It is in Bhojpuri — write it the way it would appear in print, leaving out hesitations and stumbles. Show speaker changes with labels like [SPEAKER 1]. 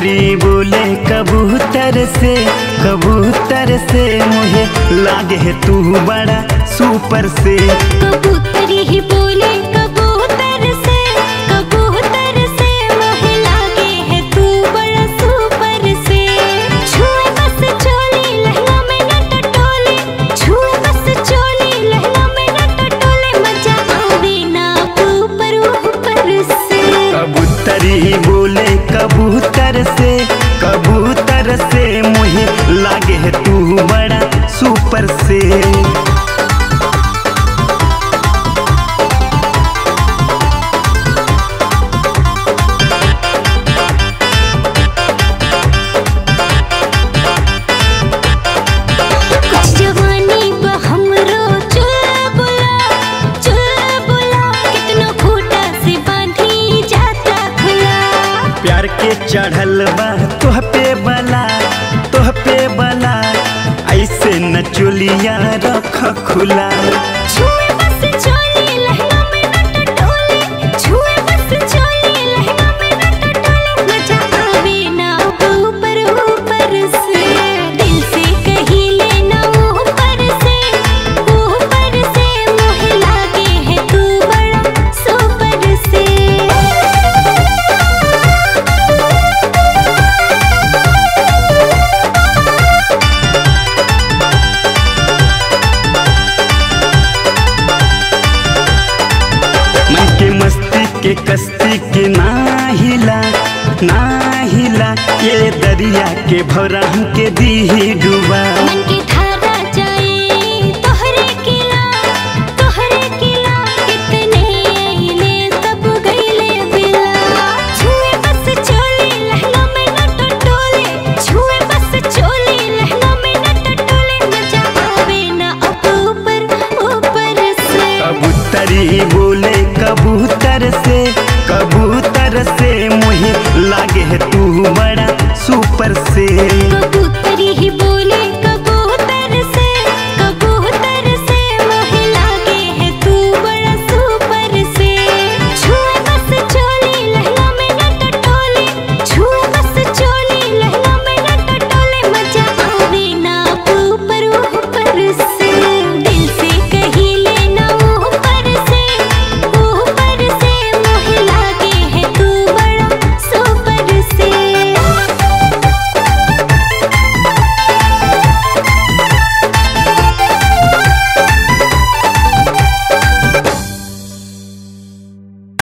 [SPEAKER 1] कबूतरी बोले कबूतर से मुझे लागे है तू बड़ा सुपर से।
[SPEAKER 2] कबूतरी ही बोले कबूतर से मुझे लागे है तू बड़ा सुपर से। छुए बस चोली लहंगा में न टटोले, छुए बस चोली लहंगा में न टटोले, मजा आवे ना ऊपर से।
[SPEAKER 1] कबूतरी बोले कबूतर से मुझे लागे है तू बड़ा सुपर से। प्यार के चढ़ल बा तोह पे बला ऐसे न चोलिया रख खुला।
[SPEAKER 2] छुए बस चोली लहंगा में न टटोले, छुए बस चोली लहंगा में न टटोले, मजा आवे ना ऊपर से। दिल से कहीं लेना ऊपर से मुझे लागे है तू बड़ा सुपर से।
[SPEAKER 1] मस्ती के कश्ती के ना हिला ये दरिया के भौरा हमके दी डूबा।
[SPEAKER 2] मन की धारा जाए तोहरे किला कितने आइले सब गइले बिला। छुए बस चोली लहंगा में न टटोले, छुए बस चोली लहंगा में न टटोले, मजा आवे ना ऊपर से।
[SPEAKER 1] कबूतरी बोले